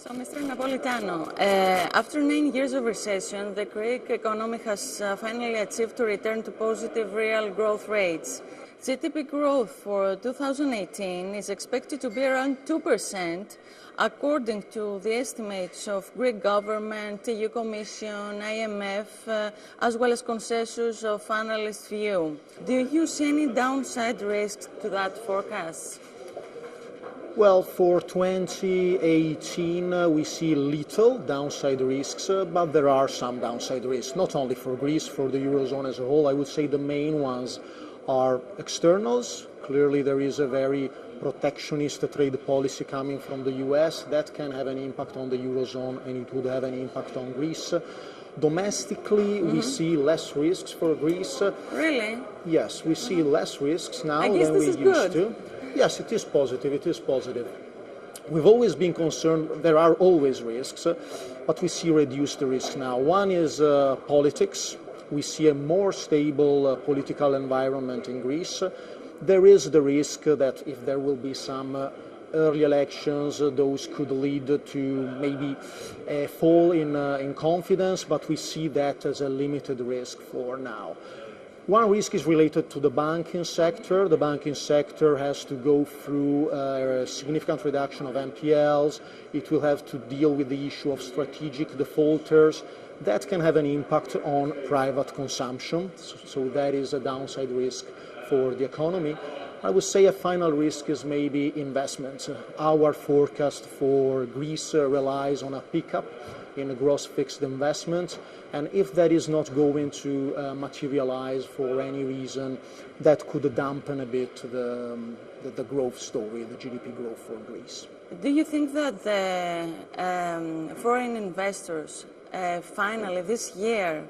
So, Mr. Napolitano, after 9 years of recession, the Greek economy has finally achieved to return to positive real growth rates. GDP growth for 2018 is expected to be around 2%, according to the estimates of Greek government, EU Commission, IMF, as well as consensus of analysts' view. Do you see any downside risks to that forecast? Well, for 2018, we see little downside risks, but there are some downside risks, not only for Greece, for the Eurozone as a whole. I would say the main ones are externals. Clearly, there is a very protectionist trade policy coming from the US. That can have an impact on the Eurozone, and it would have an impact on Greece. Domestically, we see less risks for Greece. Really? Yes, we see less risks now than we used to. Yes, it is positive. It is positive. We've always been concerned, there are always risks, but we see reduced risks now. One is politics. We see a more stable political environment in Greece. There is the risk that if there will be some early elections, those could lead to maybe a fall in confidence, but we see that as a limited risk for now. One risk is related to the banking sector. The banking sector has to go through a significant reduction of NPLs. It will have to deal with the issue of strategic defaulters. That can have an impact on private consumption, so that is a downside risk for the economy. I would say a final risk is maybe investments. Our forecast for Greece relies on a pickup in gross fixed investment, and if that is not going to materialize for any reason, that could dampen a bit the growth story, the GDP growth for Greece. Do you think that the foreign investors finally this year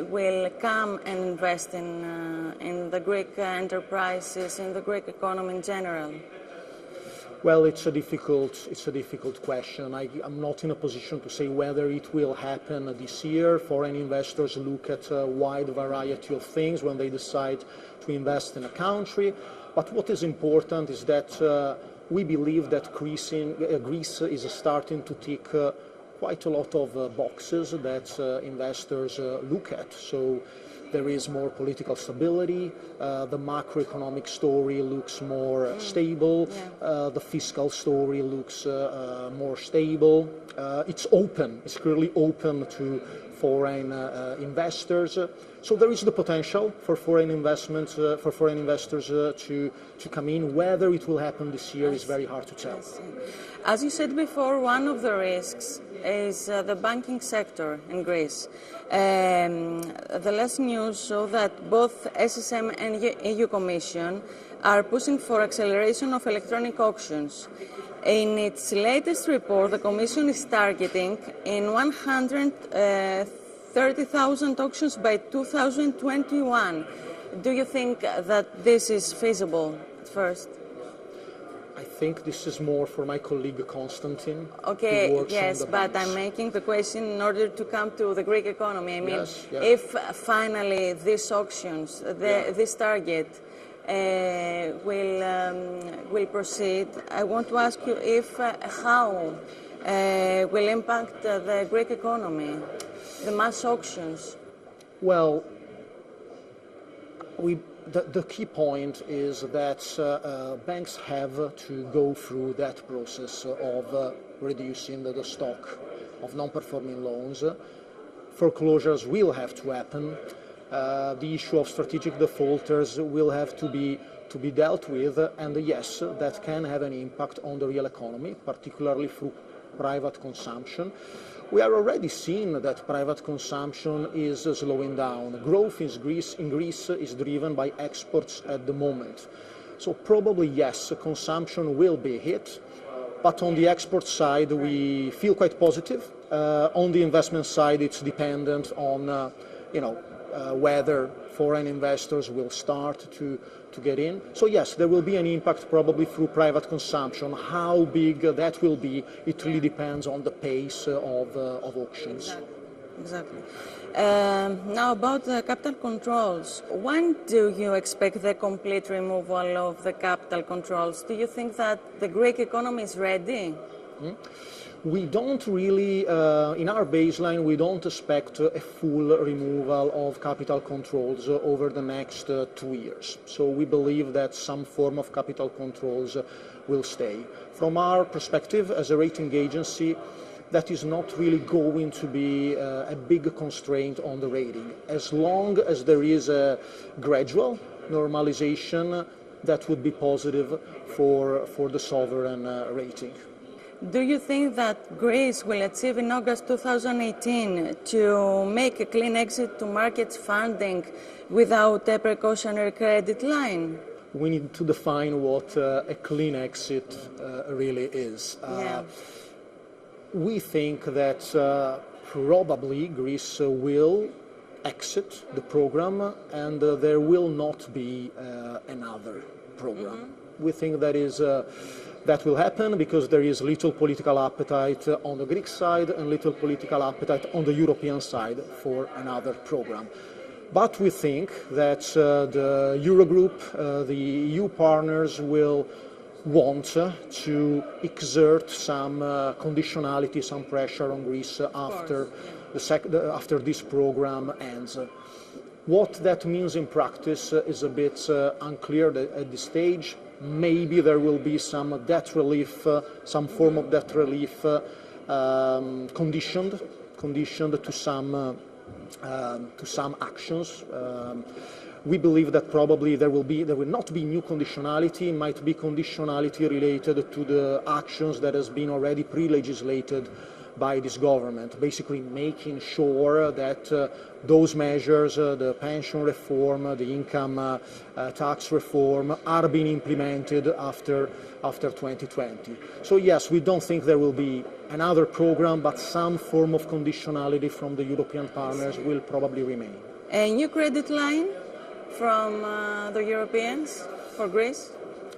will come and invest in the Greek enterprises, in the Greek economy in general? Well, it's a difficult question. I'm not in a position to say whether it will happen this year. Foreign investors look at a wide variety of things when they decide to invest in a country. But what is important is that we believe that Greece is starting to tick quite a lot of boxes that investors look at. So there is more political stability, the macroeconomic story looks more stable, the fiscal story looks more stable. It's clearly open to foreign investors. So there is the potential for foreign investors to come in. Whether it will happen this year is very hard to tell. As you said before, one of the risks is the banking sector in Greece. The last news show that both SSM and EU Commission are pushing for acceleration of electronic auctions. In its latest report, the Commission is targeting in 130,000 auctions by 2021. Do you think that this is feasible at first? I think this is more for my colleague Konstantin. Okay, yes, but I'm making the question in order to come to the Greek economy. I mean, if finally these auctions, this target will proceed, I want to ask you if how will impact the Greek economy, the mass auctions. Well, the key point is that banks have to go through that process of reducing the stock of non-performing loans. Foreclosures will have to happen. The issue of strategic defaulters will have to be dealt with, and yes, that can have an impact on the real economy, particularly through private consumption. We are already seeing that private consumption is slowing down. Growth in Greece is driven by exports at the moment. So probably, yes, consumption will be hit, but on the export side, we feel quite positive. On the investment side, it's dependent on, whether foreign investors will start to get in. So yes, there will be an impact probably through private consumption. How big that will be, it really depends on the pace of auctions. Exactly. Now about the capital controls. When do you expect the complete removal of the capital controls? Do you think that the Greek economy is ready? We don't really, in our baseline, we don't expect a full removal of capital controls over the next 2 years. So we believe that some form of capital controls will stay. From our perspective as a rating agency, that is not really going to be a big constraint on the rating. As long as there is a gradual normalization, that would be positive for the sovereign rating. Do you think that Greece will achieve in August 2018 to make a clean exit to markets funding without a precautionary credit line? We need to define what a clean exit really is. We think that probably Greece will exit the program and there will not be another program. We think that will happen because there is little political appetite on the Greek side and little political appetite on the European side for another program. But we think that the Eurogroup, the EU partners will want to exert some conditionality, some pressure on Greece after this program ends. What that means in practice is a bit unclear at this stage. Maybe there will be some debt relief, some form of debt relief conditioned to some actions. We believe that probably there will not be new conditionality. It might be conditionality related to the actions that has been already pre-legislated by this government, basically making sure that those measures, the pension reform, the income tax reform, are being implemented after 2020. So yes, we don't think there will be another program, but some form of conditionality from the European partners will probably remain. A new credit line from the Europeans for Greece?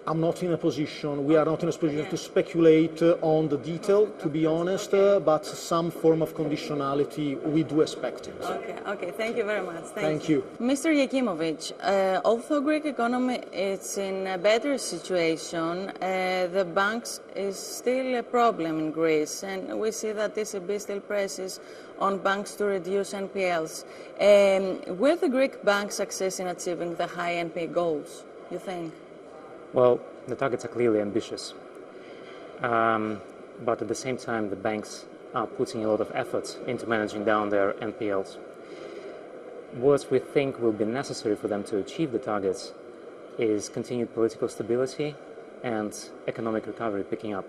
I'm not in a position, we are not in a position to speculate on the detail, to be honest, but some form of conditionality, we do expect it. Okay, thank you very much. Thank you. Mr. Yakimovic, although Greek economy is in a better situation, the banks is still a problem in Greece, and we see that ECB still presses on banks to reduce NPLs. Will the Greek banks succeed in achieving the high NPL goals, you think? Well, the targets are clearly ambitious, but at the same time the banks are putting a lot of effort into managing down their NPLs. What we think will be necessary for them to achieve the targets is continued political stability and economic recovery picking up,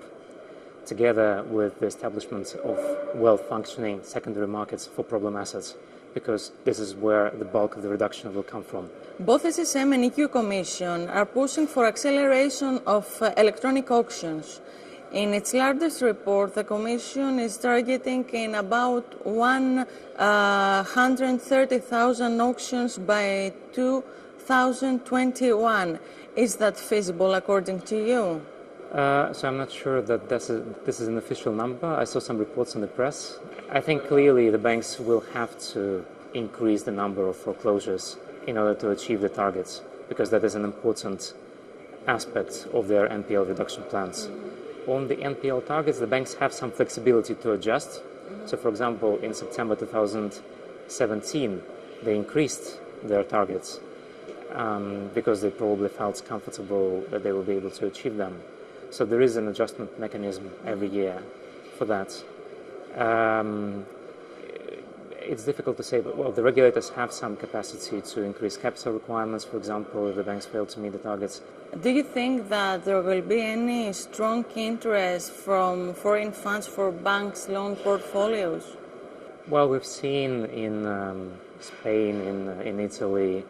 together with the establishment of well-functioning secondary markets for problem assets, because this is where the bulk of the reduction will come from. Both SSM and EU Commission are pushing for acceleration of electronic auctions. In its latest report, the Commission is targeting in about 130,000 auctions by 2021. Is that feasible according to you? So I'm not sure that this is an official number. I saw some reports in the press. I think clearly the banks will have to increase the number of foreclosures in order to achieve the targets, because that is an important aspect of their NPL reduction plans. On the NPL targets, the banks have some flexibility to adjust. So, for example, in September 2017, they increased their targets because they probably felt comfortable that they will be able to achieve them. So there is an adjustment mechanism every year for that. It's difficult to say, but well, the regulators have some capacity to increase capital requirements, for example, if the banks fail to meet the targets. Do you think that there will be any strong interest from foreign funds for banks' loan portfolios? Well, we've seen in Spain, in Italy,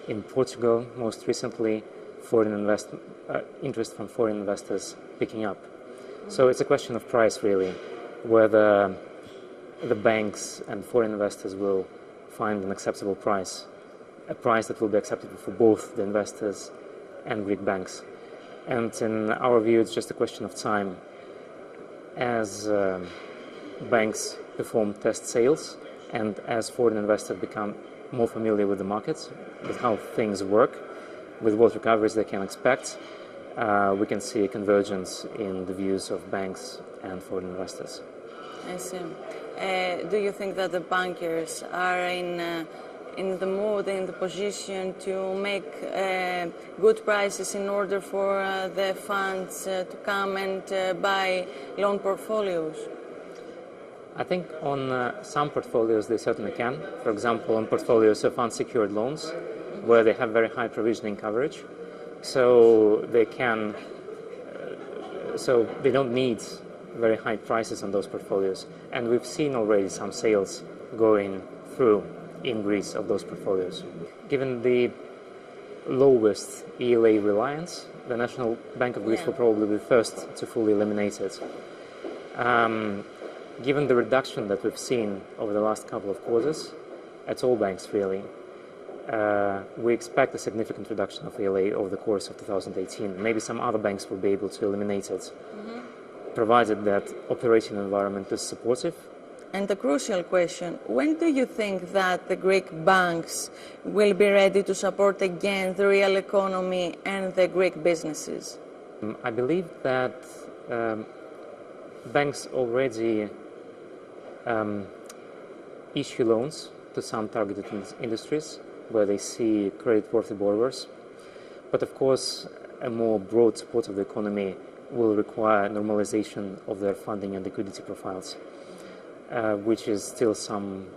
in Portugal, most recently, interest from foreign investors picking up. So it's a question of price, really, whether the banks and foreign investors will find an acceptable price, a price that will be acceptable for both the investors and Greek banks. And in our view, it's just a question of time. As banks perform test sales and as foreign investors become more familiar with the markets, with how things work, with what recoveries they can expect, we can see a convergence in the views of banks and foreign investors. I see. Do you think that the bankers are in the mood, in the position to make good prices in order for the funds to come and buy loan portfolios? I think on some portfolios they certainly can. For example, on portfolios of unsecured loans, where they have very high provisioning coverage, so they can, so they don't need very high prices on those portfolios. And we've seen already some sales going through in Greece of those portfolios. Given the lowest ELA reliance, the National Bank of Greece will probably be the first to fully eliminate it. Given the reduction that we've seen over the last couple of quarters, at all banks really, we expect a significant reduction of ELA over the course of 2018. Maybe some other banks will be able to eliminate it, provided that operating environment is supportive. And the crucial question, when do you think that the Greek banks will be ready to support again the real economy and the Greek businesses? I believe that banks already issue loans to some targeted industries where they see credit-worthy borrowers. But of course, a more broad support of the economy will require normalization of their funding and liquidity profiles, which is still some,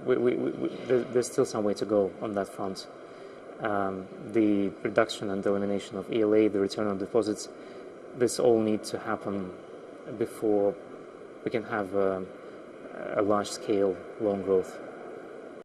there's still some way to go on that front. The reduction and elimination of ELA, the return on deposits, this all needs to happen before we can have a large-scale loan growth.